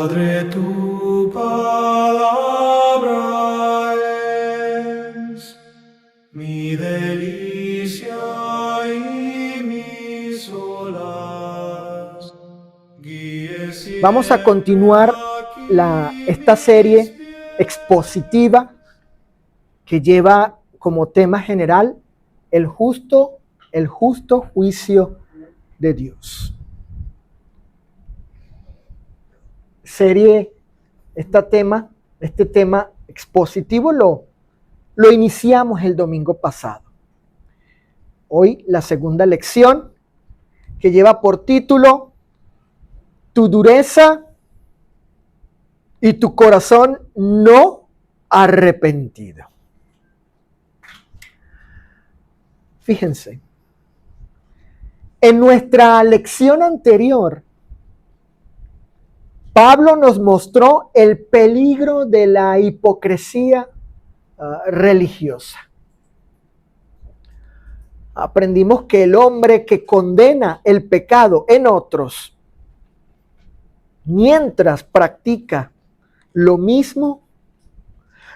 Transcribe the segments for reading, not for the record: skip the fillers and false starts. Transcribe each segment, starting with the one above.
Padre, tu palabra es mi delicia y mi solaz. Vamos a continuar esta serie expositiva que lleva como tema general el justo juicio de Dios. Este tema expositivo lo iniciamos el domingo pasado. Hoy la segunda lección, que lleva por título Tu dureza y tu corazón no arrepentido. Fíjense, en nuestra lección anterior, Pablo nos mostró el peligro de la hipocresía religiosa. Aprendimos que el hombre que condena el pecado en otros, mientras practica lo mismo,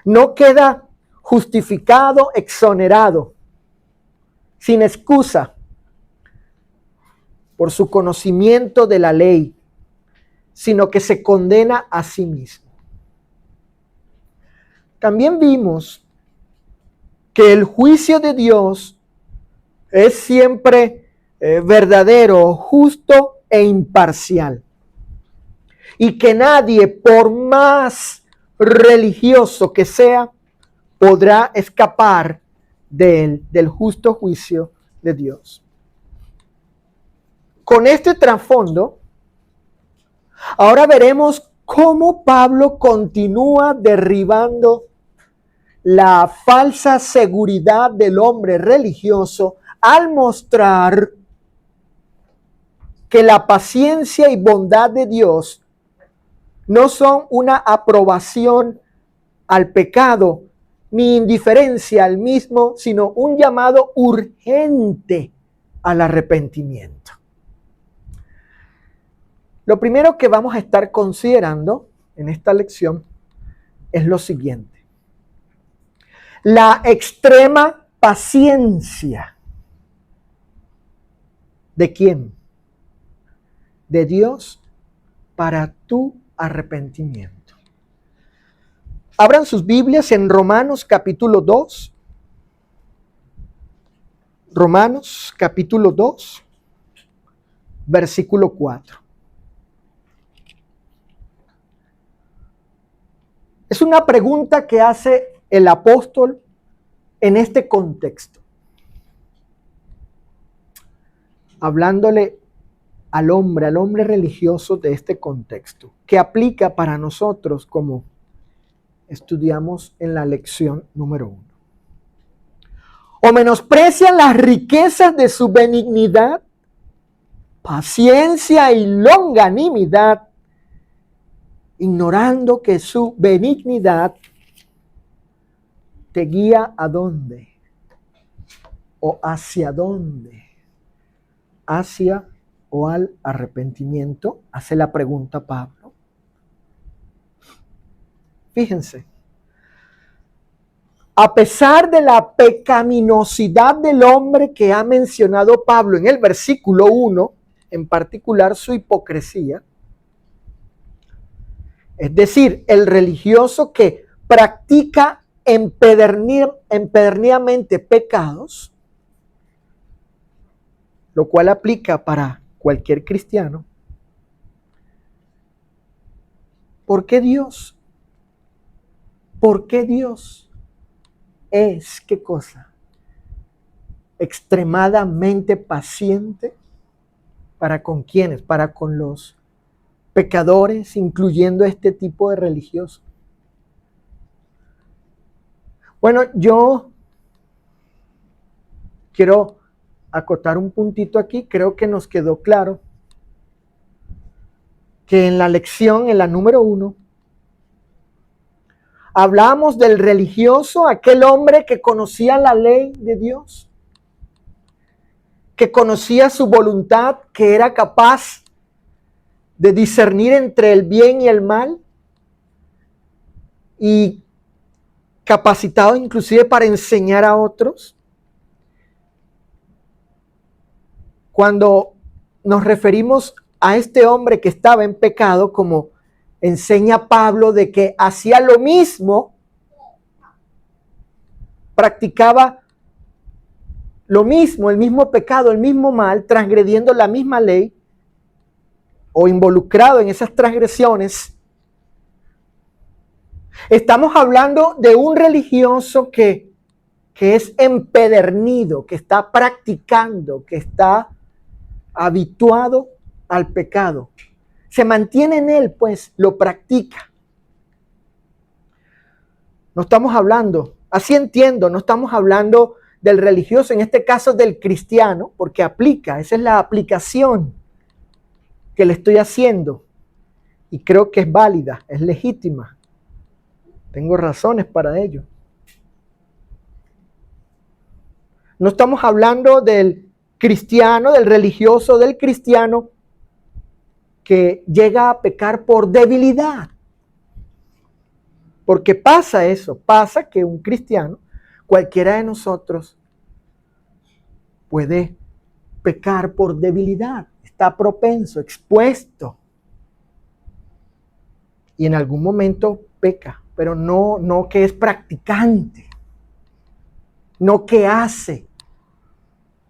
no queda justificado, exonerado, sin excusa, por su conocimiento de la ley, sino que se condena a sí mismo. También vimos que el juicio de Dios es siempre verdadero, justo e imparcial. Y que nadie, por más religioso que sea, podrá escapar del justo juicio de Dios. Con este trasfondo, ahora veremos cómo Pablo continúa derribando la falsa seguridad del hombre religioso al mostrar que la paciencia y bondad de Dios no son una aprobación al pecado ni indiferencia al mismo, sino un llamado urgente al arrepentimiento. Lo primero que vamos a estar considerando en esta lección es lo siguiente: la extrema paciencia. ¿De quién? De Dios para tu arrepentimiento. Abran sus Biblias en Romanos capítulo 2. Romanos capítulo 2, versículo 4. Es una pregunta que hace el apóstol en este contexto, hablándole al hombre religioso de este contexto, que aplica para nosotros como estudiamos en la lección número 1. O menosprecian las riquezas de su benignidad, paciencia y longanimidad, ignorando que su benignidad te guía ¿a dónde? ¿O hacia dónde? ¿Hacia o al arrepentimiento? Hace la pregunta Pablo. Fíjense, a pesar de la pecaminosidad del hombre que ha mencionado Pablo en el versículo 1, en particular su hipocresía, es decir, el religioso que practica empedernidamente pecados, lo cual aplica para cualquier cristiano. ¿Por qué Dios? ¿Por qué Dios es, qué cosa? Extremadamente paciente. ¿Para con quiénes? Para con los pecadores, incluyendo este tipo de religiosos. Bueno, yo quiero acotar un puntito aquí. Creo que nos quedó claro que en la lección, en la número 1, hablamos del religioso, aquel hombre que conocía la ley de Dios, que conocía su voluntad, que era capaz de discernir entre el bien y el mal, y capacitado inclusive para enseñar a otros. Cuando nos referimos a este hombre que estaba en pecado, como enseña Pablo, de que hacía lo mismo, practicaba lo mismo, el mismo pecado, el mismo mal, transgrediendo la misma ley o involucrado en esas transgresiones. Estamos hablando de un religioso que es empedernido, que está practicando, que está habituado al pecado. Se mantiene en él, pues lo practica. No estamos hablando, así entiendo, no estamos hablando del religioso, en este caso del cristiano, porque aplica, esa es la aplicación que le estoy haciendo. Y creo que es válida, es legítima. Tengo razones para ello. No estamos hablando del cristiano, del religioso, del cristiano que llega a pecar por debilidad. Porque pasa eso, pasa que un cristiano, cualquiera de nosotros, puede pecar por debilidad, está propenso, expuesto. Y en algún momento peca, pero no que es practicante, no que hace,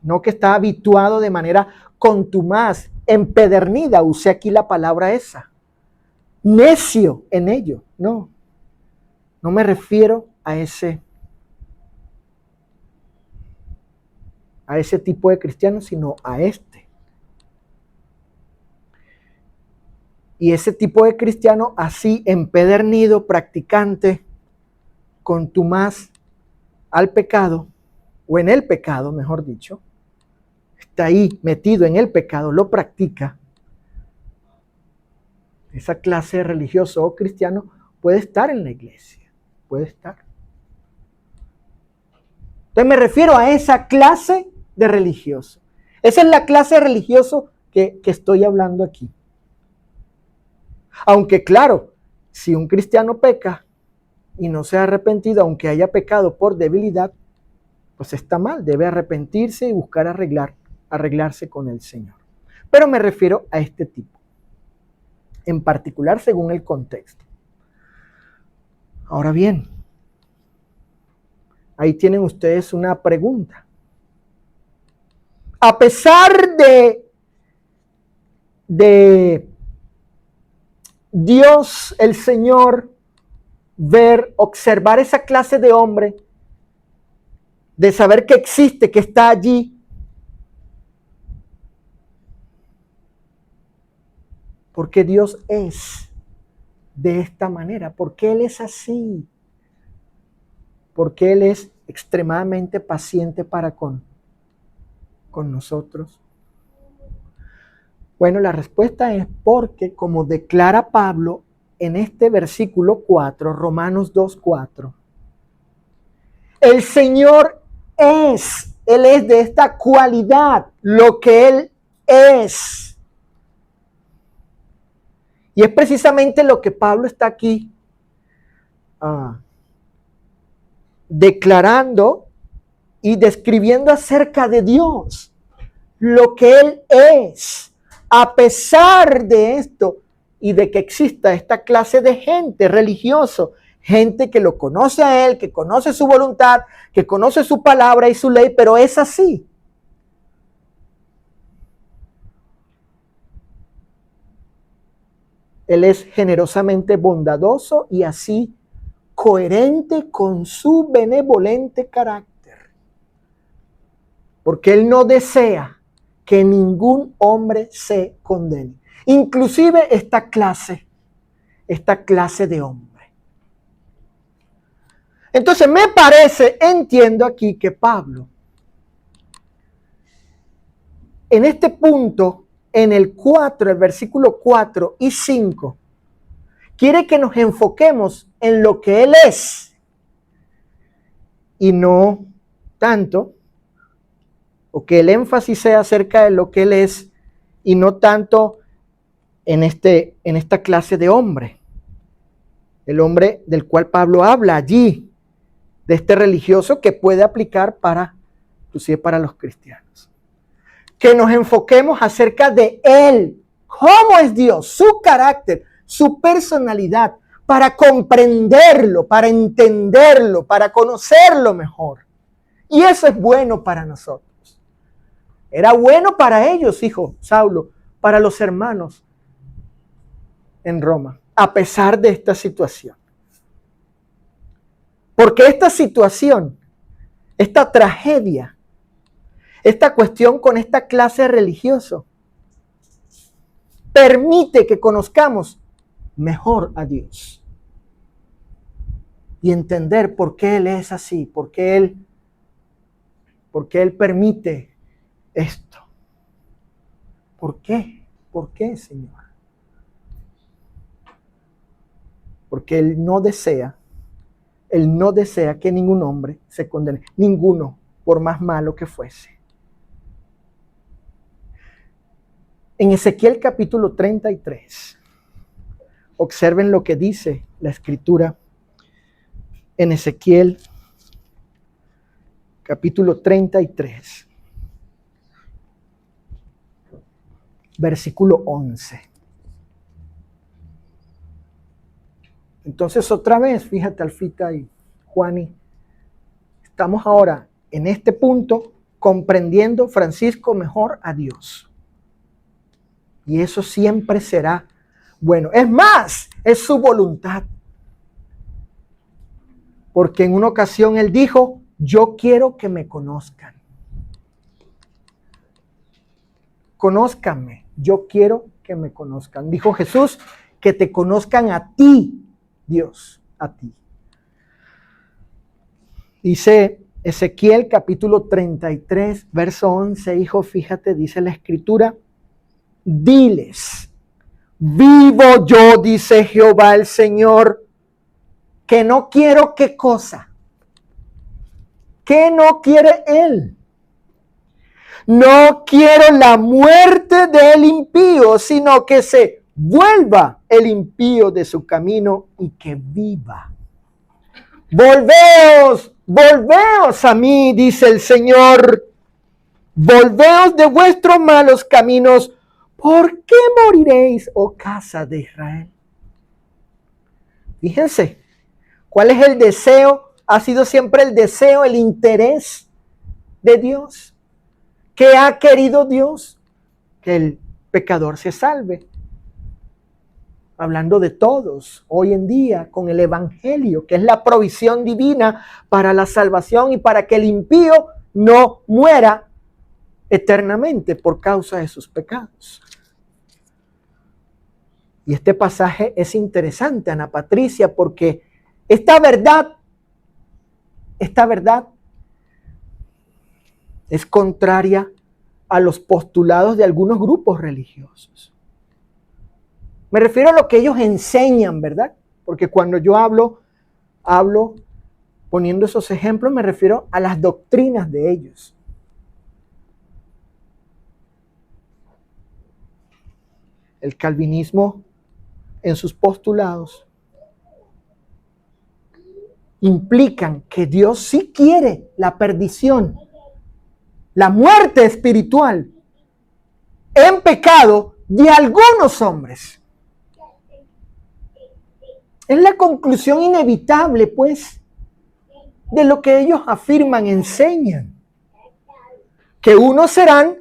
no que está habituado de manera contumaz, empedernida, usé aquí la palabra esa, necio en ello, no me refiero a ese tipo de cristiano, sino a este. Y ese tipo de cristiano así empedernido, practicante, contumaz al pecado, o en el pecado, mejor dicho, está ahí metido en el pecado, lo practica. Esa clase de religioso o cristiano puede estar en la iglesia, puede estar. Entonces me refiero a esa clase de religioso. Esa es la clase de religioso que estoy hablando aquí. Aunque claro, si un cristiano peca y no se ha arrepentido, aunque haya pecado por debilidad, pues está mal, debe arrepentirse y buscar arreglarse con el Señor. Pero me refiero a este tipo, en particular según el contexto. Ahora bien, ahí tienen ustedes una pregunta. A pesar de Dios, el Señor, observar esa clase de hombre, de saber que existe, que está allí, porque Dios es de esta manera, porque Él es así, porque Él es extremadamente paciente para con nosotros. Bueno, la respuesta es porque, como declara Pablo en este versículo 4, Romanos 2:4, el Señor Él es de esta cualidad, lo que Él es. Y es precisamente lo que Pablo está aquí declarando y describiendo acerca de Dios, lo que Él es. A pesar de esto y de que exista esta clase de gente religioso, gente que lo conoce a Él, que conoce su voluntad, que conoce su palabra y su ley, pero es así. Él es generosamente bondadoso y así coherente con su benevolente carácter. Porque Él no desea que ningún hombre se condene. Inclusive esta clase de hombre. Entonces me parece, entiendo aquí que Pablo, en este punto, en el versículo 4 y 5, quiere que nos enfoquemos en lo que Él es y no tanto, o que el énfasis sea acerca de lo que Él es y no tanto en esta clase de hombre. El hombre del cual Pablo habla allí, de este religioso que puede aplicar inclusive para los cristianos. Que nos enfoquemos acerca de Él, cómo es Dios, su carácter, su personalidad, para comprenderlo, para entenderlo, para conocerlo mejor. Y eso es bueno para nosotros. Era bueno para ellos, hijo Saulo, para los hermanos en Roma, a pesar de esta situación. Porque esta situación, esta tragedia, esta cuestión con esta clase religiosa, permite que conozcamos mejor a Dios. Y entender por qué Él es así, por qué Él permite esto. ¿Por qué? ¿Por qué, Señor? Porque Él no desea que ningún hombre se condene, ninguno, por más malo que fuese. En Ezequiel capítulo 33, observen lo que dice la Escritura en Ezequiel capítulo 33, versículo 11. Entonces otra vez, fíjate Alfita y Juani, estamos ahora en este punto comprendiendo, Francisco, mejor a Dios. Y eso siempre será bueno. Es más, es su voluntad. Porque en una ocasión Él dijo, yo quiero que me conozcan. Conózcanme, yo quiero que me conozcan. Dijo Jesús, que te conozcan a ti, Dios, a ti. Dice Ezequiel capítulo 33, verso 11, hijo, fíjate, dice la Escritura, diles, vivo yo, dice Jehová el Señor, que no quiero qué cosa. ¿Qué no quiere Él? No quiero la muerte del impío, sino que se vuelva el impío de su camino y que viva. Volveos, volveos a mí, dice el Señor. Volveos de vuestros malos caminos. ¿Por qué moriréis, oh casa de Israel? Fíjense, ¿cuál es el deseo? Ha sido siempre el deseo, el interés de Dios. ¿Qué ha querido Dios? Que el pecador se salve. Hablando de todos, hoy en día, con el Evangelio, que es la provisión divina para la salvación y para que el impío no muera eternamente por causa de sus pecados. Y este pasaje es interesante, Ana Patricia, porque esta verdad es contraria a los postulados de algunos grupos religiosos. Me refiero a lo que ellos enseñan, ¿verdad? Porque cuando yo hablo poniendo esos ejemplos, me refiero a las doctrinas de ellos. El calvinismo, en sus postulados, implican que Dios sí quiere la perdición, la muerte espiritual en pecado de algunos hombres. Es la conclusión inevitable, pues, de lo que ellos afirman, enseñan. Que unos serán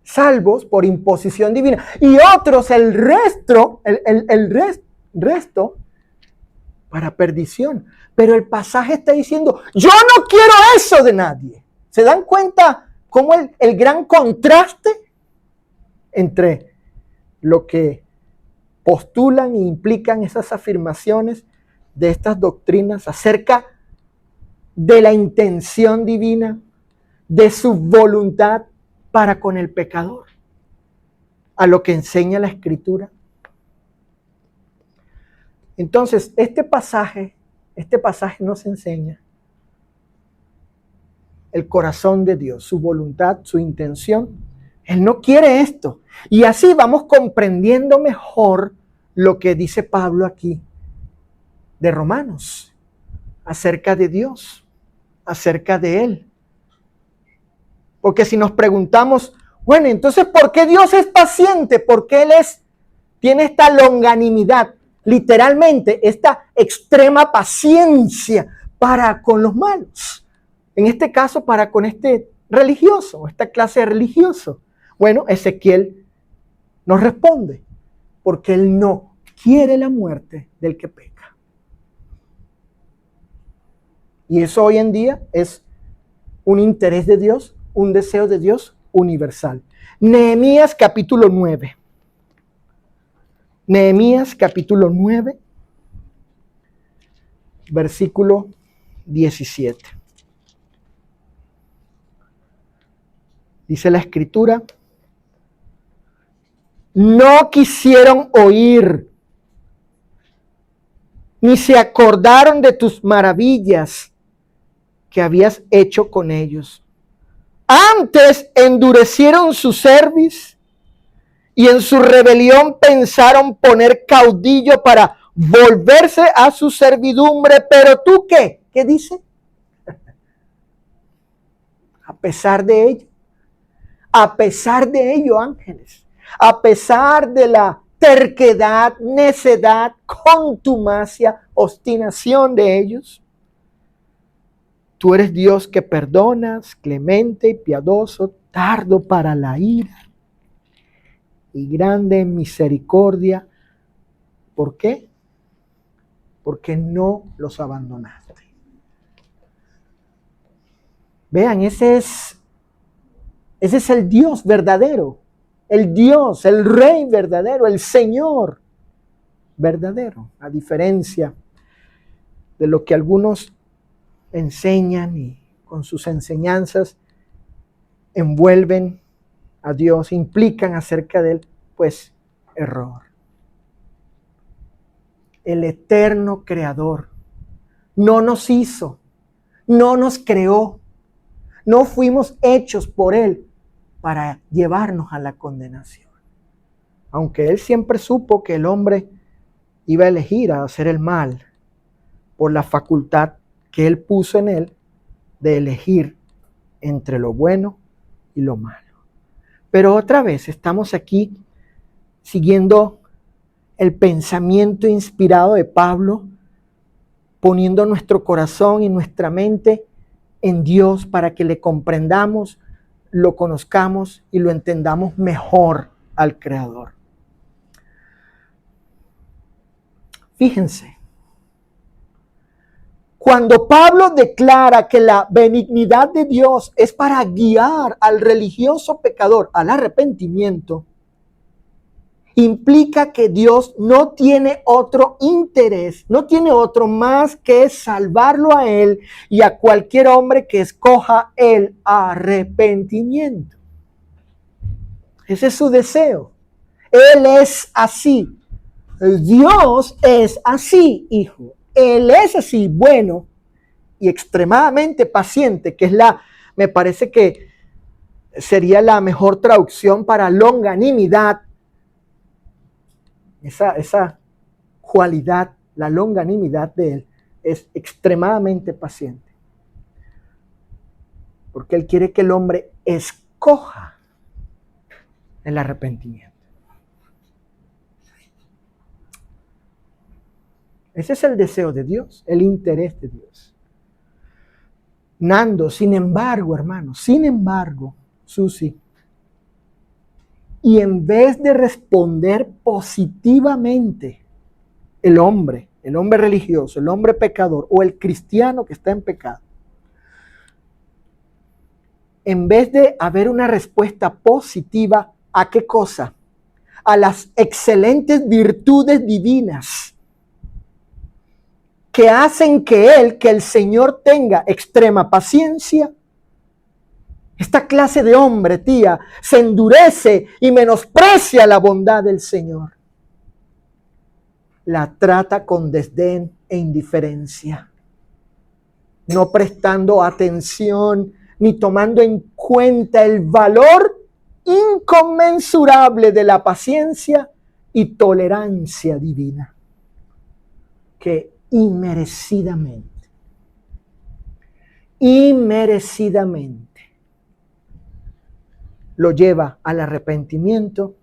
salvos por imposición divina y otros el resto para perdición. Pero el pasaje está diciendo, yo no quiero eso de nadie. ¿Se dan cuenta cómo el gran contraste entre lo que postulan e implican esas afirmaciones de estas doctrinas acerca de la intención divina, de su voluntad para con el pecador, a lo que enseña la Escritura? Entonces, este pasaje nos enseña el corazón de Dios, su voluntad, su intención Él no quiere esto. Y así vamos comprendiendo mejor lo que dice Pablo aquí de Romanos, acerca de Dios, acerca de Él. Porque si nos preguntamos, bueno, entonces, ¿por qué Dios es paciente? ¿Por qué Él tiene esta longanimidad? Literalmente, esta extrema paciencia para con los malos. En este caso, para con este religioso, esta clase de religioso. Bueno, Ezequiel nos responde, porque Él no quiere la muerte del que peca. Y eso hoy en día es un interés de Dios, un deseo de Dios universal. Nehemías capítulo 9. Nehemías capítulo 9, versículo 17. Dice la Escritura: no quisieron oír, ni se acordaron de tus maravillas que habías hecho con ellos. Antes endurecieron su cerviz y en su rebelión pensaron poner caudillo para volverse a su servidumbre. Pero tú, ¿qué? ¿Qué dice? A pesar de ello, ángeles, a pesar de la terquedad, necedad, contumacia, obstinación de ellos, tú eres Dios que perdonas, clemente y piadoso, tardo para la ira y grande en misericordia. ¿Por qué? Porque no los abandonaste. Vean, ese es el Dios verdadero, el Dios, el Rey verdadero, el Señor verdadero, a diferencia de lo que algunos enseñan y con sus enseñanzas envuelven a Dios, implican acerca de Él, pues error. El eterno Creador no nos hizo, no nos creó, no fuimos hechos por Él para llevarnos a la condenación. Aunque Él siempre supo que el hombre iba a elegir a hacer el mal por la facultad que Él puso en él de elegir entre lo bueno y lo malo. Pero otra vez estamos aquí siguiendo el pensamiento inspirado de Pablo, poniendo nuestro corazón y nuestra mente en Dios para que le comprendamos, lo conozcamos y lo entendamos mejor al Creador. Fíjense, cuando Pablo declara que la benignidad de Dios es para guiar al religioso pecador al arrepentimiento, implica que Dios no tiene otro interés, no tiene otro más que salvarlo a él y a cualquier hombre que escoja el arrepentimiento. Ese es su deseo. Él es así. Dios es así, hijo. Él es así, bueno y extremadamente paciente, que es me parece que sería la mejor traducción para longanimidad. Esa cualidad, la longanimidad de Él, es extremadamente paciente. Porque Él quiere que el hombre escoja el arrepentimiento. Ese es el deseo de Dios, el interés de Dios. Nando, sin embargo, hermano, Susi, y en vez de responder positivamente el hombre religioso, el hombre pecador o el cristiano que está en pecado, en vez de haber una respuesta positiva, ¿a qué cosa? A las excelentes virtudes divinas que hacen que el Señor tenga extrema paciencia. Esta clase de hombre, tía, se endurece y menosprecia la bondad del Señor. La trata con desdén e indiferencia, no prestando atención ni tomando en cuenta el valor inconmensurable de la paciencia y tolerancia divina, que inmerecidamente lo lleva al arrepentimiento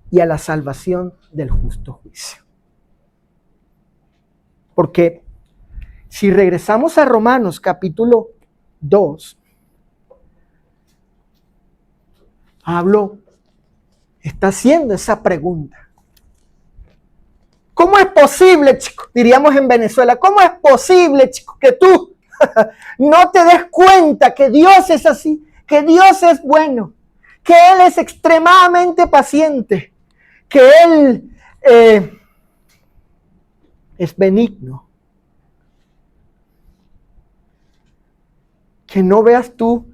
y a la salvación del justo juicio. Porque si regresamos a Romanos capítulo 2, Pablo está haciendo esa pregunta. ¿Cómo es posible, chico? Diríamos en Venezuela, ¿cómo es posible, chico, que tú no te des cuenta que Dios es así, que Dios es bueno, que Él es extremadamente paciente, que Él es benigno? Que no veas tú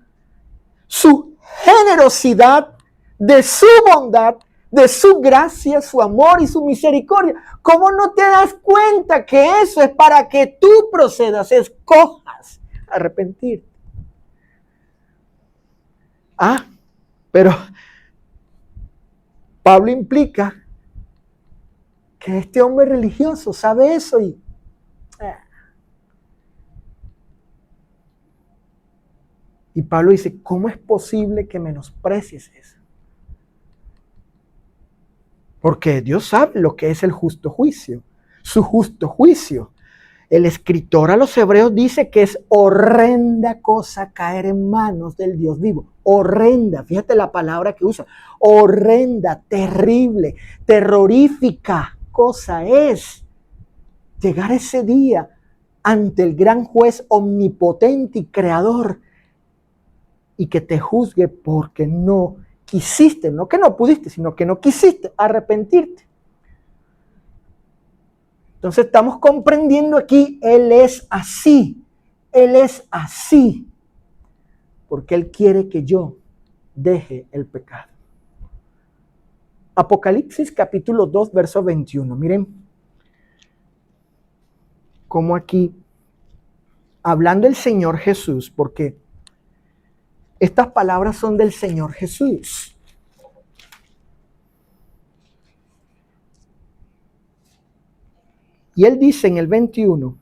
su generosidad, de su bondad, de su gracia, su amor y su misericordia. ¿Cómo no te das cuenta que eso es para que tú procedas, escojas arrepentirte? Pero Pablo implica que este hombre religioso sabe eso y Pablo dice, ¿cómo es posible que menosprecies eso? Porque Dios sabe lo que es el justo juicio, su justo juicio. El escritor a los hebreos dice que es horrenda cosa caer en manos del Dios vivo. Horrenda, fíjate la palabra que usa. Horrenda, terrible, terrorífica cosa es llegar ese día ante el gran juez omnipotente y creador y que te juzgue porque no quisiste, no que no pudiste, sino que no quisiste arrepentirte. Entonces estamos comprendiendo aquí, Él es así, porque Él quiere que yo deje el pecado. Apocalipsis capítulo 2, verso 21, miren cómo aquí, hablando el Señor Jesús, porque estas palabras son del Señor Jesús. Y Él dice en el 21,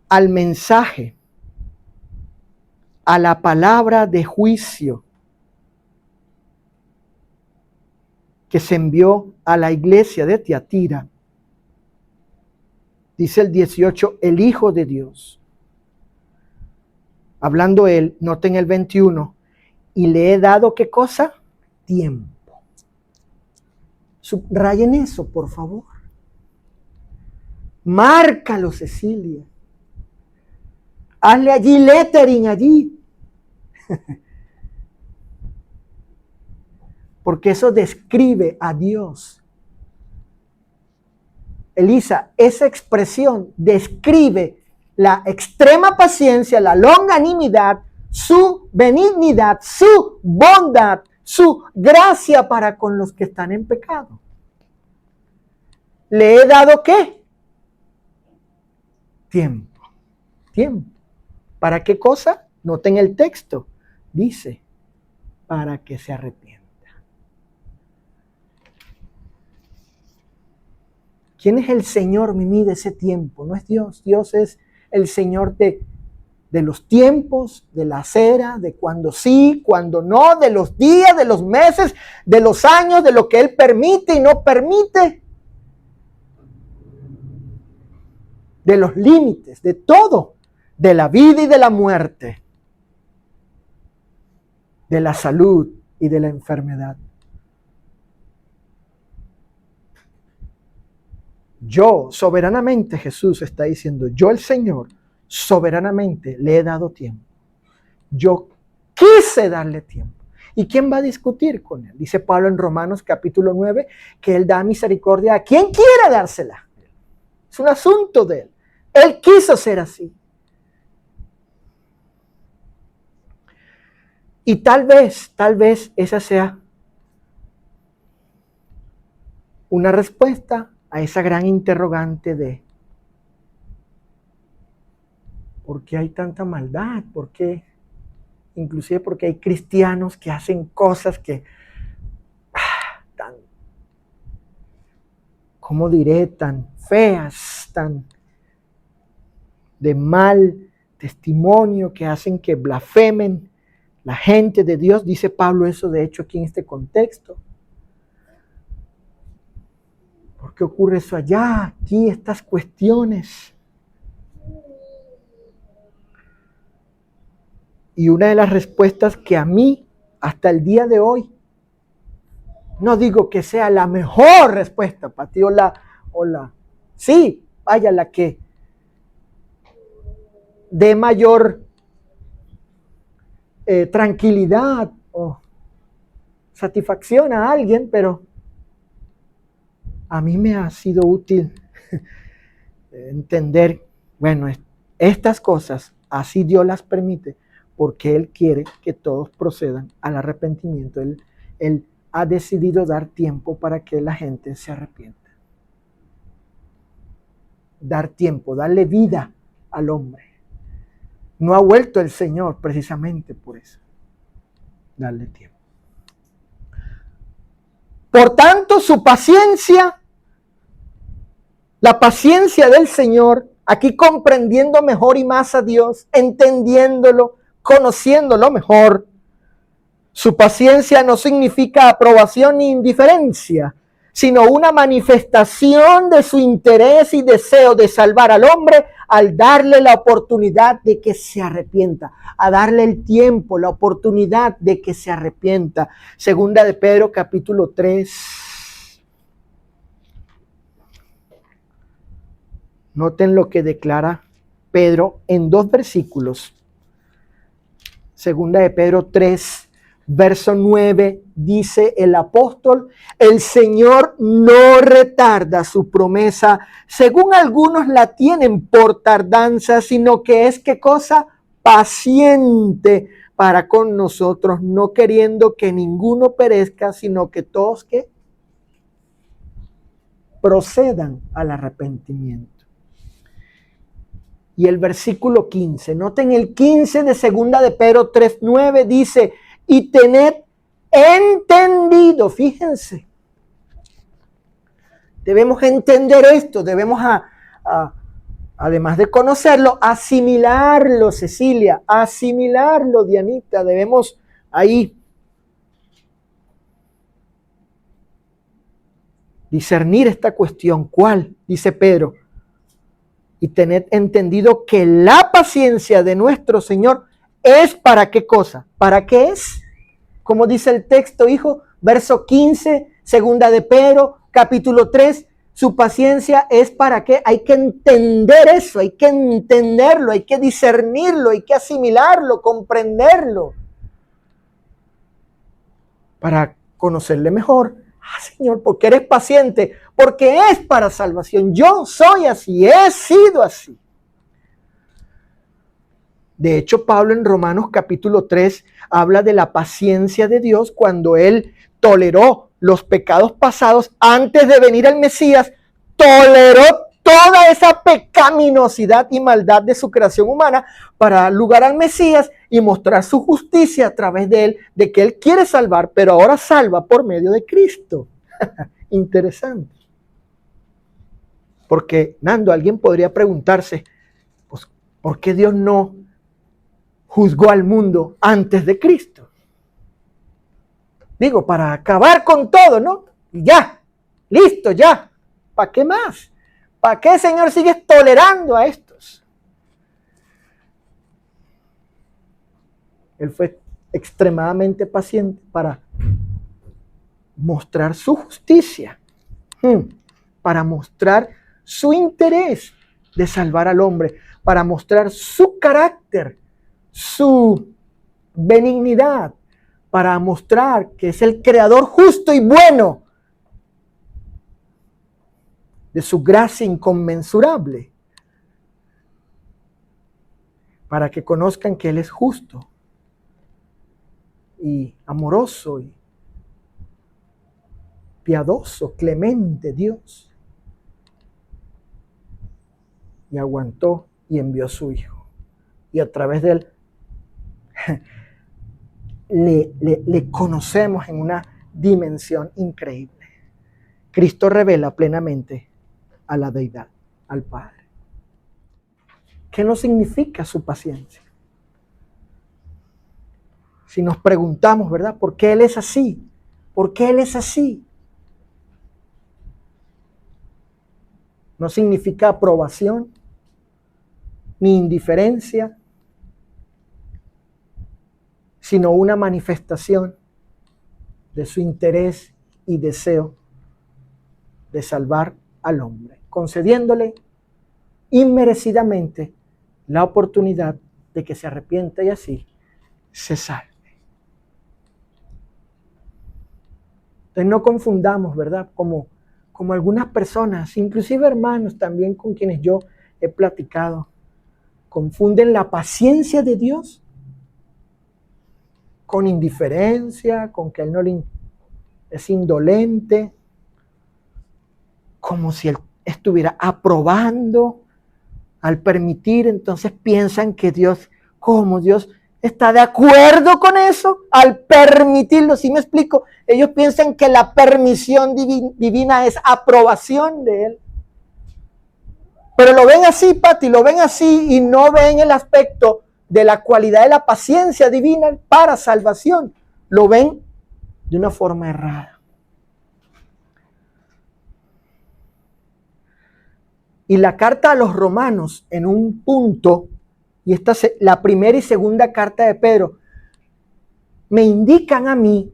al mensaje, a la palabra de juicio que se envió a la iglesia de Tiatira, dice el 18, el Hijo de Dios. Hablando Él, noten el 21, y le he dado, ¿qué cosa? Tiempo. Subrayen eso, por favor. Márcalo, Cecilia. Hazle allí lettering allí. Porque eso describe a Dios. Elisa, esa expresión describe la extrema paciencia, la longanimidad, su benignidad, su bondad, su gracia para con los que están en pecado. ¿Le he dado qué? Tiempo. Tiempo. ¿Para qué cosa? Noten el texto. Dice, para que se arrepienta. ¿Quién es el Señor, Mimi, de ese tiempo? No es Dios. Dios es el Señor de los tiempos, de las eras, de cuando sí, cuando no, de los días, de los meses, de los años, de lo que Él permite y no permite. De los límites, de todo. De la vida y de la muerte. De la salud y de la enfermedad. Yo, soberanamente, Jesús está diciendo, yo el Señor, soberanamente le he dado tiempo. Yo quise darle tiempo. ¿Y quién va a discutir con Él? Dice Pablo en Romanos capítulo 9, que Él da misericordia a quien quiera dársela. Es un asunto de Él. Él quiso ser así. Y tal vez esa sea una respuesta a esa gran interrogante de ¿por qué hay tanta maldad? ¿Por qué? inclusive porque hay cristianos que hacen cosas que, tan, ¿cómo diré? Tan feas, tan de mal testimonio, que hacen que blasfemen la gente de Dios. Dice Pablo eso de hecho aquí en este contexto. ¿Por qué ocurre eso allá? Aquí estas cuestiones. Y una de las respuestas que a mí, hasta el día de hoy, no digo que sea la mejor respuesta para ti sí, vaya, la que dé mayor tranquilidad o satisfacción a alguien, pero a mí me ha sido útil entender, bueno, estas cosas, así Dios las permite, porque Él quiere que todos procedan al arrepentimiento. Él ha decidido dar tiempo para que la gente se arrepienta. Dar tiempo, darle vida al hombre. No ha vuelto el Señor precisamente por eso. Darle tiempo. Por tanto, su paciencia, la paciencia del Señor, aquí comprendiendo mejor y más a Dios, entendiéndolo, conociéndolo mejor. Su paciencia no significa aprobación ni indiferencia, sino una manifestación de su interés y deseo de salvar al hombre al darle la oportunidad de que se arrepienta, a darle el tiempo, la oportunidad de que se arrepienta. Segunda de Pedro, capítulo 3. Noten lo que declara Pedro en 2 versículos. Segunda de Pedro 3. Verso 9 dice el apóstol: el Señor no retarda su promesa, según algunos la tienen por tardanza, sino que es, ¿qué cosa? Paciente para con nosotros, no queriendo que ninguno perezca, sino que todos que procedan al arrepentimiento. Y el versículo 15, noten el 15 de segunda de Pedro 3:9 dice: y tened entendido, fíjense, debemos entender esto, debemos además de conocerlo, asimilarlo, Cecilia, asimilarlo, Dianita, debemos ahí discernir esta cuestión. ¿Cuál? Dice Pedro: y tened entendido que la paciencia de nuestro Señor es para qué cosa. ¿Para qué es? Como dice el texto, hijo, verso 15, segunda de Pedro, capítulo 3, su paciencia es para qué. Hay que entender eso, hay que entenderlo, hay que discernirlo, hay que asimilarlo, comprenderlo, para conocerle mejor. Señor, porque eres paciente, porque es para salvación. Yo soy así, he sido así. De hecho, Pablo en Romanos capítulo 3 habla de la paciencia de Dios cuando Él toleró los pecados pasados antes de venir el Mesías, toleró toda esa pecaminosidad y maldad de su creación humana para dar lugar al Mesías y mostrar su justicia a través de Él, de que Él quiere salvar, pero ahora salva por medio de Cristo. Interesante. Porque, Nando, alguien podría preguntarse, pues, ¿por qué Dios no juzgó al mundo antes de Cristo? Digo, para acabar con todo, ¿no? Y ya, listo, ya. ¿Para qué más? ¿Para qué, Señor, sigues tolerando a estos? Él fue extremadamente paciente para mostrar su justicia, para mostrar su interés de salvar al hombre, para mostrar su carácter, su benignidad, para mostrar que es el creador justo y bueno, de su gracia inconmensurable, para que conozcan que Él es justo y amoroso y piadoso, clemente Dios. Y aguantó y envió a su Hijo. Y a través de Él le conocemos en una dimensión increíble. Cristo revela plenamente a la deidad, al Padre. ¿Qué no significa su paciencia? Si nos preguntamos, ¿verdad? ¿Por qué Él es así? ¿Por qué Él es así? No significa aprobación, ni indiferencia, sino una manifestación de su interés y deseo de salvar al hombre, concediéndole inmerecidamente la oportunidad de que se arrepienta y así se salve. Entonces no confundamos, ¿verdad? Como algunas personas, inclusive hermanos también con quienes yo he platicado, confunden la paciencia de Dios con indiferencia, con que Él no le es indolente, como si Él estuviera aprobando al permitir. Entonces piensan que Dios, como Dios está de acuerdo con eso al permitirlo. ¿Sí me explico? Ellos piensan que la permisión divina es aprobación de Él. Pero lo ven así, Pati, lo ven así y no ven el aspecto de la cualidad de la paciencia divina para salvación. Lo ven de una forma errada. Y la carta a los romanos, en un punto, y esta es la primera y segunda carta de Pedro, me indican a mí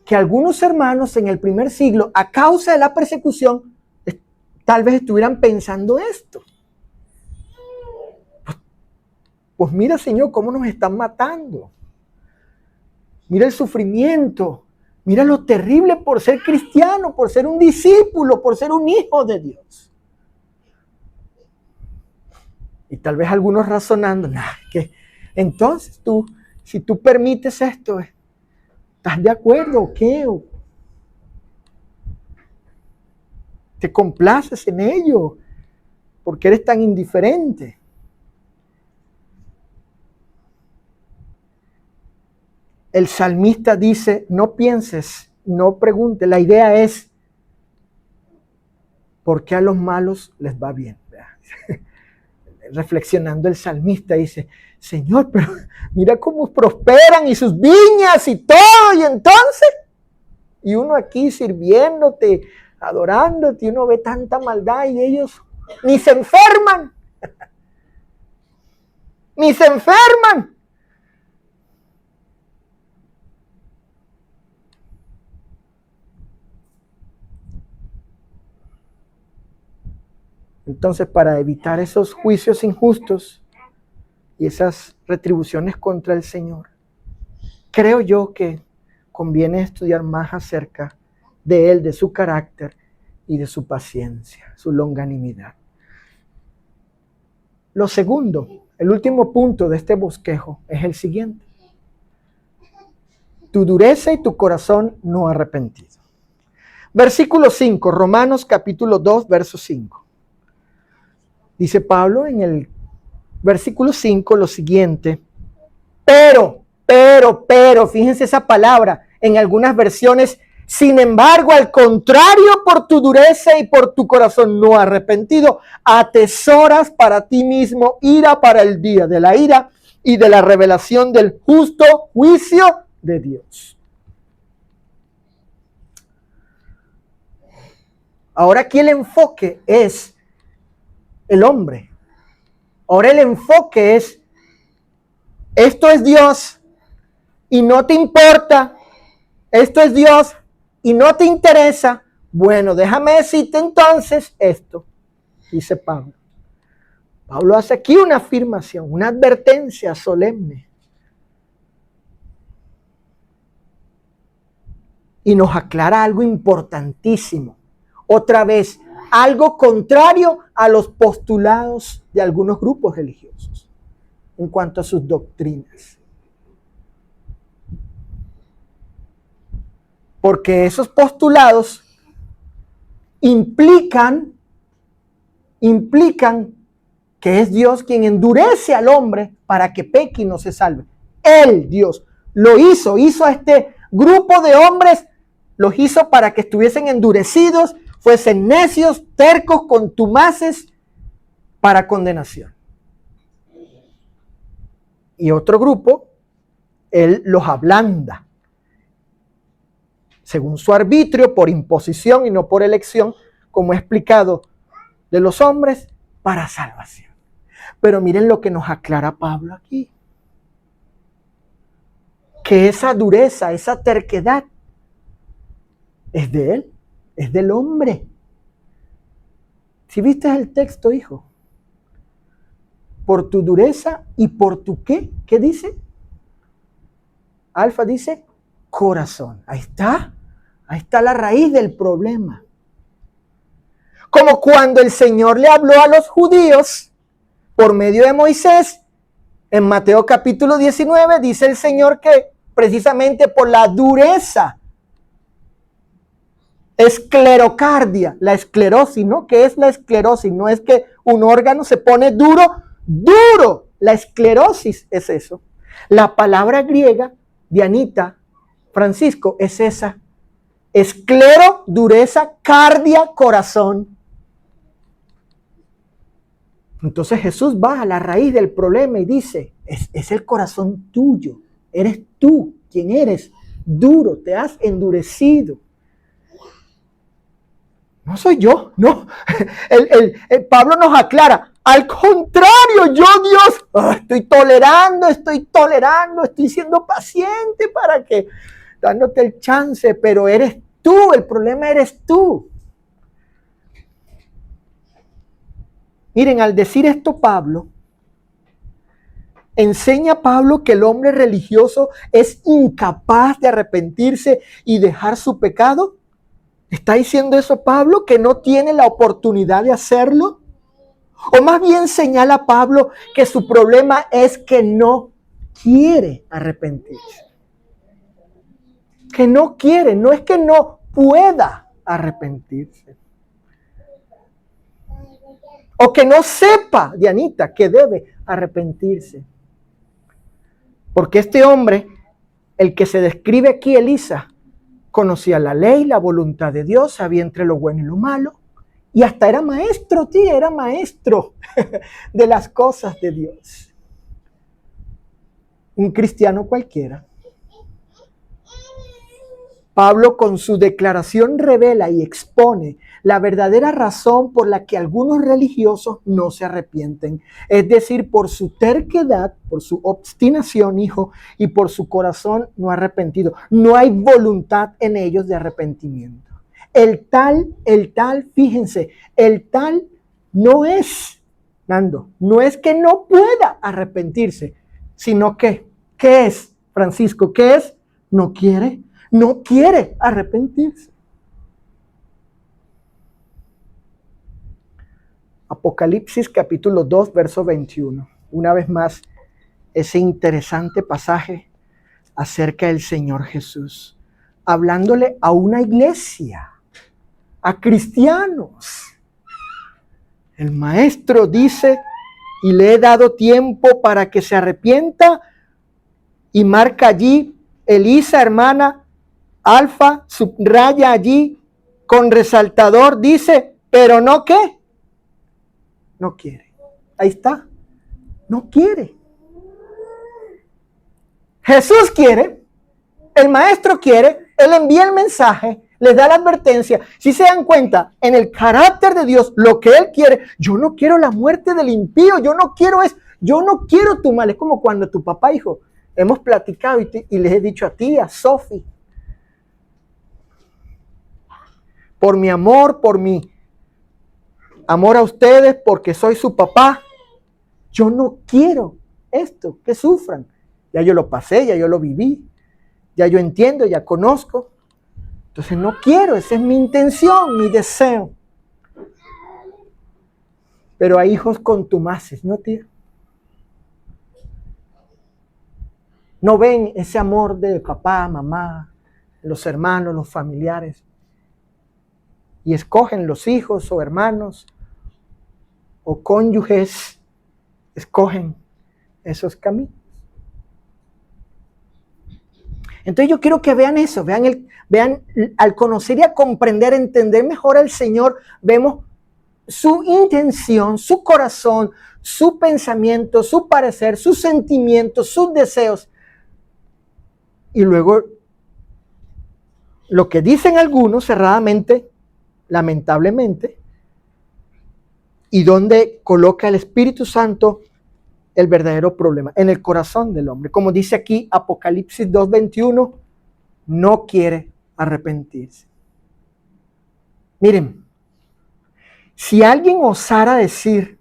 que algunos hermanos en el primer siglo, a causa de la persecución, tal vez estuvieran pensando esto. Pues mira, Señor, cómo nos están matando. Mira el sufrimiento. Mira lo terrible por ser cristiano, por ser un discípulo, por ser un hijo de Dios. Y tal vez algunos razonando, que entonces tú, si tú permites esto, ¿estás de acuerdo o qué? ¿Te complaces en ello? ¿Por qué eres tan indiferente? El salmista dice, no pienses, no preguntes. La idea es, ¿por qué a los malos les va bien? Reflexionando el salmista dice, Señor, pero mira cómo prosperan y sus viñas y todo, y entonces, y uno aquí sirviéndote, adorándote, y uno ve tanta maldad y ellos ni se enferman, ni se enferman. Entonces, para evitar esos juicios injustos y esas retribuciones contra el Señor, creo yo que conviene estudiar más acerca de Él, de su carácter y de su paciencia, su longanimidad. Lo segundo, el último punto de este bosquejo es el siguiente. Tu dureza y tu corazón no arrepentido. Versículo 5, Romanos capítulo 2, verso 5. Dice Pablo en el versículo 5 lo siguiente, pero, fíjense esa palabra, en algunas versiones, sin embargo, al contrario, por tu dureza y por tu corazón no arrepentido, atesoras para ti mismo ira para el día de la ira y de la revelación del justo juicio de Dios. Ahora aquí el enfoque es el hombre. Ahora el enfoque es, esto es Dios y no te importa, esto es Dios y no te interesa. Bueno, déjame decirte entonces esto, dice Pablo. Pablo hace aquí una afirmación, una advertencia solemne. Y nos aclara algo importantísimo. Otra vez, algo contrario a los postulados de algunos grupos religiosos en cuanto a sus doctrinas. Porque esos postulados implican que es Dios quien endurece al hombre para que peque y no se salve. Él, Dios, lo hizo a este grupo de hombres, los hizo para que estuviesen endurecidos, fuesen necios, tercos, contumaces, para condenación. Y otro grupo, Él los ablanda, según su arbitrio, por imposición y no por elección, como he explicado, de los hombres, para salvación. Pero miren lo que nos aclara Pablo aquí. Que esa dureza, esa terquedad, es de Él, es del hombre. Si viste el texto, hijo, por tu dureza y por tu ¿qué? ¿Qué dice? Alfa dice corazón. Ahí está la raíz del problema. Como cuando el Señor le habló a los judíos por medio de Moisés, en Mateo capítulo 19, dice el Señor que precisamente por la dureza, esclerocardia, la esclerosis, ¿no? ¿Qué es la esclerosis? No es que un órgano se pone duro. La esclerosis es eso. La palabra griega, Dianita, Francisco, es esa. Esclero, dureza, cardia, corazón. Entonces Jesús va a la raíz del problema y dice, es el corazón tuyo. Eres tú quien eres duro, te has endurecido. No soy yo, no. Pablo nos aclara, al contrario, yo Dios, estoy tolerando, estoy siendo paciente para que, dándote el chance, pero eres tú, el problema eres tú. Miren, al decir esto Pablo, enseña Pablo que el hombre religioso es incapaz de arrepentirse y dejar su pecado. ¿Está diciendo eso Pablo, que no tiene la oportunidad de hacerlo? O más bien señala Pablo que su problema es que no quiere arrepentirse. Que no quiere, no es que no pueda arrepentirse. O que no sepa, Dianita, que debe arrepentirse. Porque este hombre, el que se describe aquí, Elisa, conocía la ley, la voluntad de Dios, sabía entre lo bueno y lo malo. Y hasta era maestro, tía, era maestro de las cosas de Dios. Un cristiano cualquiera. Pablo con su declaración revela y expone la verdadera razón por la que algunos religiosos no se arrepienten. Es decir, por su terquedad, por su obstinación, hijo, y por su corazón no arrepentido. No hay voluntad en ellos de arrepentimiento. El tal, fíjense, el tal no es, Nando, no es que no pueda arrepentirse, sino que, ¿qué es, Francisco? ¿Qué es? No quiere arrepentirse. Apocalipsis capítulo 2, verso 21. Una vez más, ese interesante pasaje acerca del Señor Jesús, hablándole a una iglesia, a cristianos. El maestro dice, y le he dado tiempo para que se arrepienta, y marca allí, Elisa, hermana, Alfa, subraya allí, con resaltador, dice, pero no ¿qué? No quiere. Ahí está. No quiere. Jesús quiere, el maestro quiere, él envía el mensaje, les da la advertencia. Si se dan cuenta, en el carácter de Dios, lo que Él quiere, yo no quiero la muerte del impío, yo no quiero tu mal. Es como cuando tu papá, hijo, hemos platicado y les he dicho a ti, a Sofi, por mi amor a ustedes, porque soy su papá, yo no quiero esto, que sufran. Ya yo lo pasé, ya yo lo viví, ya yo entiendo, ya conozco. Entonces no quiero, esa es mi intención, mi deseo. Pero hay hijos contumaces, ¿no, tía? No ven ese amor de papá, mamá, los hermanos, los familiares. Y escogen los hijos o hermanos o cónyuges, escogen esos caminos. Entonces yo quiero que vean eso, vean al conocer y a comprender, entender mejor al Señor, vemos su intención, su corazón, su pensamiento, su parecer, sus sentimientos, sus deseos. Y luego lo que dicen algunos cerradamente, lamentablemente, y donde coloca el Espíritu Santo el verdadero problema, en el corazón del hombre. Como dice aquí Apocalipsis 2:21, no quiere arrepentirse. Miren, si alguien osara decir,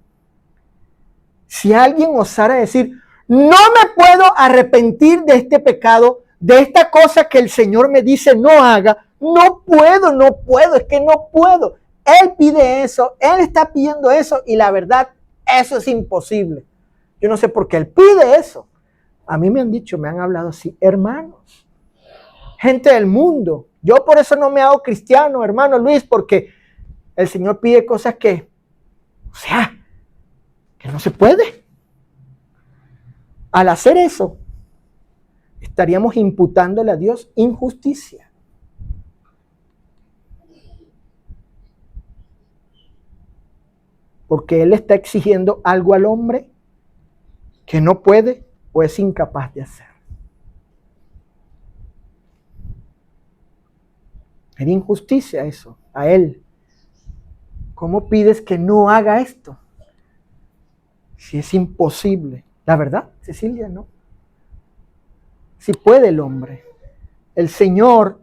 no me puedo arrepentir de este pecado, de esta cosa que el Señor me dice no haga, no puedo, es que no puedo. Él pide eso, Él está pidiendo eso y la verdad, eso es imposible. Yo no sé por qué Él pide eso. A mí me han dicho, me han hablado así, hermanos, gente del mundo. Yo por eso no me hago cristiano, hermano Luis, porque el Señor pide cosas que no se puede. Al hacer eso, estaríamos imputándole a Dios injusticia. Porque Él está exigiendo algo al hombre que no puede o es incapaz de hacer. Es injusticia eso, a Él. ¿Cómo pides que no haga esto? Si es imposible. La verdad, Cecilia, ¿no? Si puede el hombre. El Señor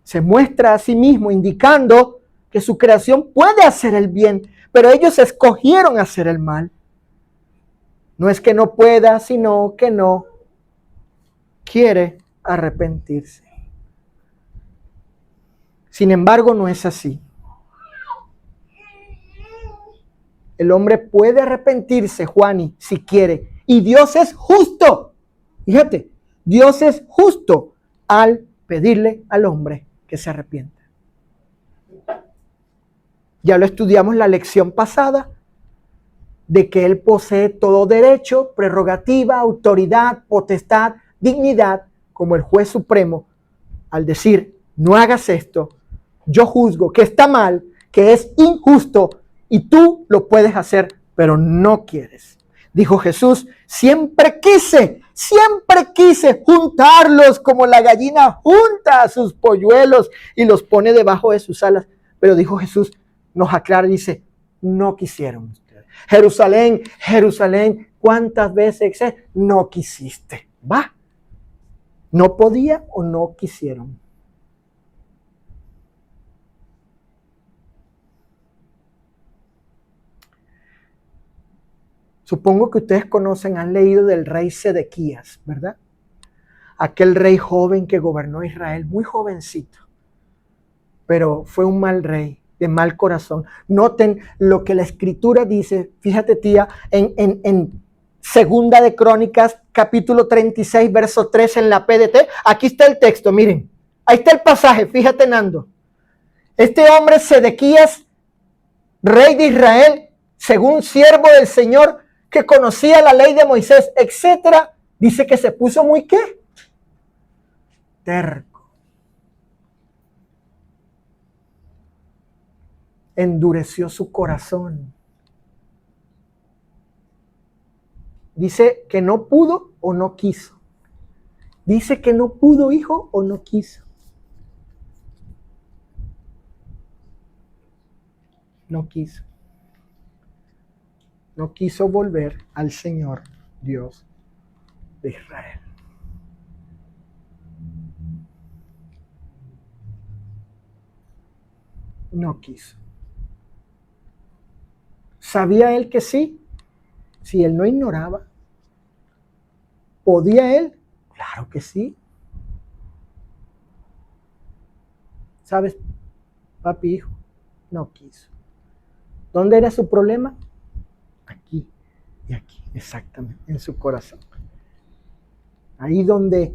se muestra a sí mismo indicando que su creación puede hacer el bien, pero ellos escogieron hacer el mal. No es que no pueda, sino que no quiere arrepentirse. Sin embargo, no es así. El hombre puede arrepentirse, Juani, si quiere. Y Dios es justo. Fíjate, Dios es justo al pedirle al hombre que se arrepienta. Ya lo estudiamos la lección pasada, de que Él posee todo derecho, prerrogativa, autoridad, potestad, dignidad, como el juez supremo, al decir, no hagas esto, yo juzgo que está mal, que es injusto, y tú lo puedes hacer, pero no quieres. Dijo Jesús, siempre quise juntarlos como la gallina junta a sus polluelos y los pone debajo de sus alas. Pero dijo Jesús, nos aclara, dice, no quisieron ustedes. Jerusalén, Jerusalén, ¿cuántas veces no quisiste? Va. ¿No podía o no quisieron? Supongo que ustedes conocen, han leído del rey Sedequías, ¿verdad? Aquel rey joven que gobernó Israel, muy jovencito, pero fue un mal rey, de mal corazón. Noten lo que la Escritura dice, fíjate tía, en Segunda de Crónicas, capítulo 36, verso 3 en la PDT. Aquí está el texto, miren, ahí está el pasaje, fíjate Nando. Este hombre Sedequías, rey de Israel, según siervo del Señor, que conocía la ley de Moisés, etcétera, dice que se puso muy ¿qué? Terco. Endureció su corazón. Dice que no pudo o no quiso. Dice que no pudo, hijo, o no quiso. No quiso. No quiso volver al Señor Dios de Israel. No quiso. ¿Sabía él que sí? Si él no ignoraba. ¿Podía él? Claro que sí. ¿Sabes, papi, hijo? No quiso. ¿Dónde era su problema? Aquí y aquí, exactamente, en su corazón. Ahí donde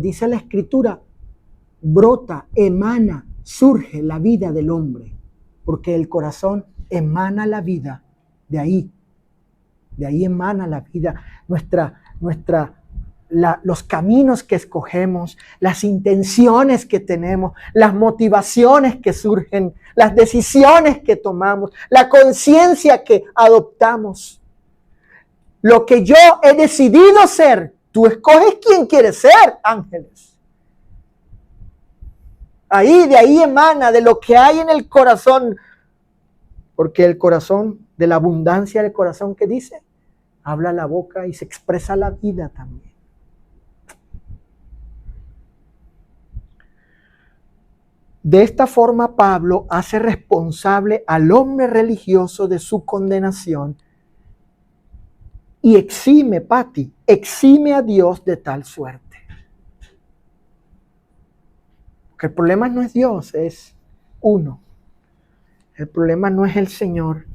dice la Escritura, brota, emana, surge la vida del hombre, porque el corazón emana la vida, de ahí emana la vida, nuestra los caminos que escogemos, las intenciones que tenemos, las motivaciones que surgen, las decisiones que tomamos, la conciencia que adoptamos. Lo que yo he decidido ser, tú escoges quién quieres ser, ángeles. De ahí emana de lo que hay en el corazón, porque el corazón, de la abundancia del corazón, ¿qué dice? Habla la boca y se expresa la vida también. De esta forma, Pablo hace responsable al hombre religioso de su condenación y exime a Dios de tal suerte. Porque el problema no es Dios, es uno. El problema no es el Señor,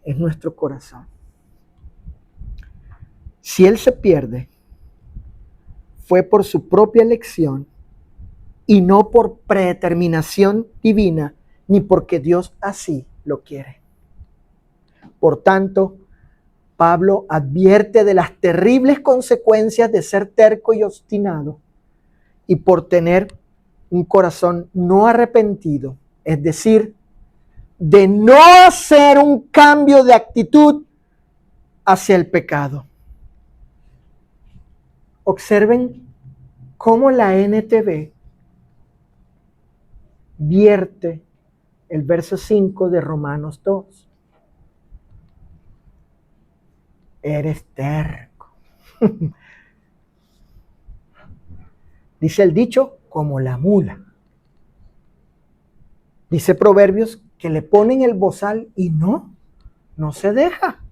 es nuestro corazón. Si Él se pierde, fue por su propia elección y no por predeterminación divina, ni porque Dios así lo quiere. Por tanto, Pablo advierte de las terribles consecuencias de ser terco y obstinado y por tener un corazón no arrepentido, es decir, de no hacer un cambio de actitud hacia el pecado. Observen cómo la NTV vierte el verso 5 de Romanos 2. Eres terco. Dice el dicho, como la mula. Dice Proverbios que le ponen el bozal y no se deja.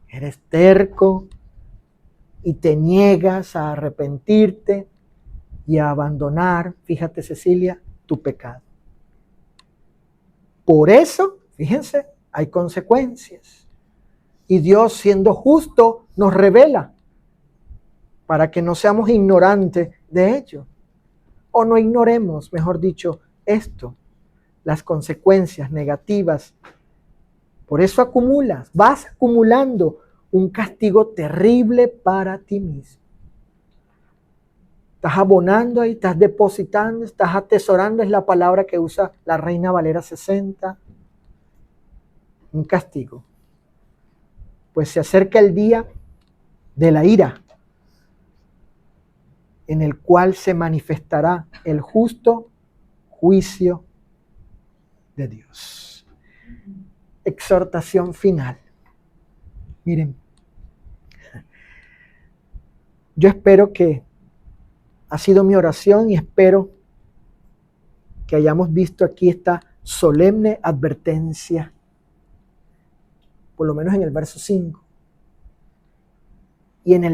Eres terco y te niegas a arrepentirte y a abandonar, fíjate Cecilia, tu pecado. Por eso, fíjense, hay consecuencias. Y Dios, siendo justo, nos revela para que no seamos ignorantes de ello. O no ignoremos, mejor dicho, esto, las consecuencias negativas. Por eso vas acumulando un castigo terrible para ti mismo. Estás abonando ahí, estás depositando, estás atesorando, es la palabra que usa la Reina Valera 60. Un castigo. Pues se acerca el día de la ira, en el cual se manifestará el justo juicio de Dios. Exhortación final. Miren, yo espero que ha sido mi oración y espero que hayamos visto aquí esta solemne advertencia, por lo menos en el verso 5. Y en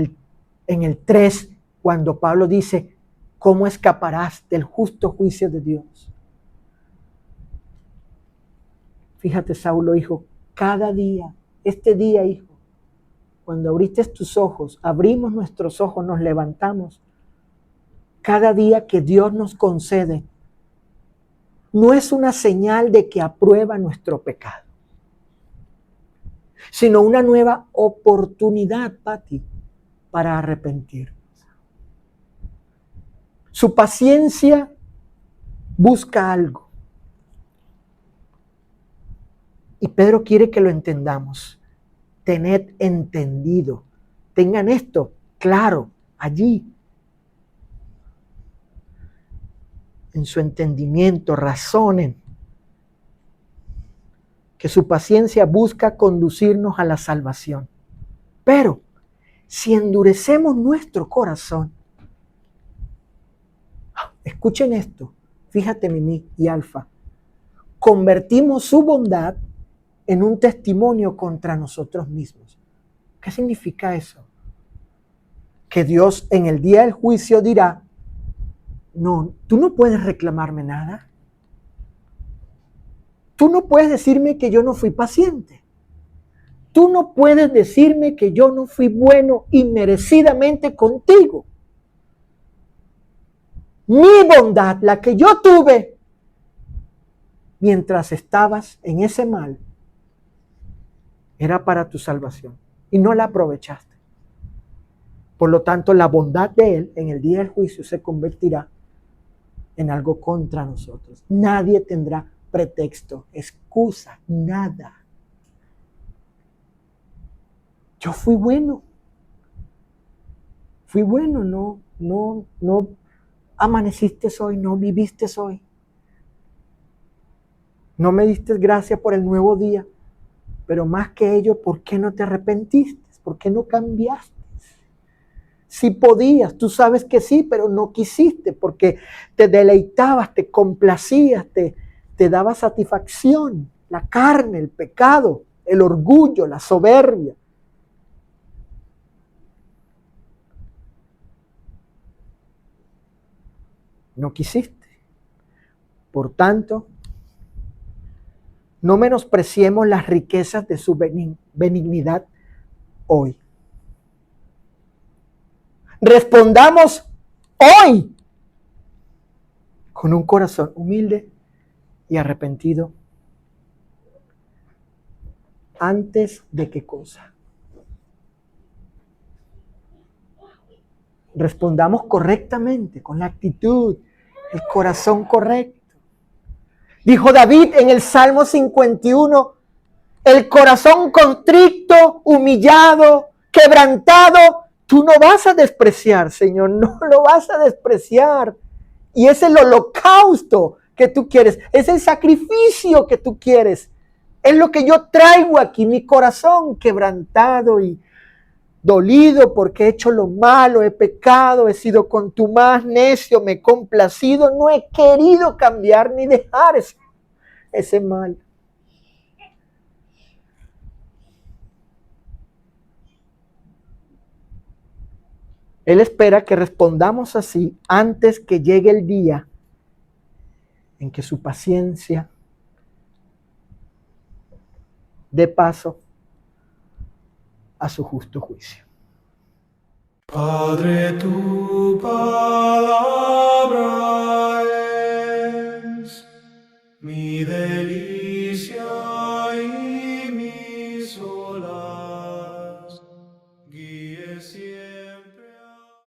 el 3, cuando Pablo dice, ¿cómo escaparás del justo juicio de Dios? Fíjate, Saulo, hijo, cada día, este día, hijo, cuando abriste tus ojos, abrimos nuestros ojos, nos levantamos, cada día que Dios nos concede, no es una señal de que aprueba nuestro pecado, sino una nueva oportunidad, Pati, para arrepentirnos. Su paciencia busca algo. Y Pedro quiere que lo entendamos. Tened entendido. Tengan esto claro allí. En su entendimiento, razonen. Que su paciencia busca conducirnos a la salvación. Pero si endurecemos nuestro corazón, escuchen esto, fíjate Mimi y Alfa, convertimos su bondad en un testimonio contra nosotros mismos. ¿Qué significa eso? Que Dios en el día del juicio dirá, no, tú no puedes reclamarme nada. Tú no puedes decirme que yo no fui paciente. Tú no puedes decirme que yo no fui bueno inmerecidamente contigo. Mi bondad, la que yo tuve mientras estabas en ese mal, era para tu salvación y no la aprovechaste. Por lo tanto, la bondad de Él en el día del juicio se convertirá en algo contra nosotros. Nadie tendrá pretexto, excusa, nada. Yo fui bueno, no amaneciste hoy, no viviste hoy. No me diste gracias por el nuevo día, pero más que ello, ¿por qué no te arrepentiste? ¿Por qué no cambiaste? Si podías, tú sabes que sí, pero no quisiste porque te deleitabas, te complacías, te daba satisfacción, la carne, el pecado, el orgullo, la soberbia. No quisiste. Por tanto, no menospreciemos las riquezas de su benignidad hoy. Respondamos hoy con un corazón humilde y arrepentido. ¿Antes de qué cosa? Respondamos correctamente, con la actitud, el corazón correcto. Dijo David en el Salmo 51, el corazón contrito, humillado, quebrantado, tú no vas a despreciar, Señor, no lo vas a despreciar. Y es el holocausto que tú quieres, es el sacrificio que tú quieres. Es lo que yo traigo aquí, mi corazón quebrantado y dolido porque he hecho lo malo, he pecado, he sido contumaz, necio, me he complacido, no he querido cambiar ni dejar ese mal. Él espera que respondamos así antes que llegue el día en que su paciencia dé paso a su justo juicio. Padre, tu palabra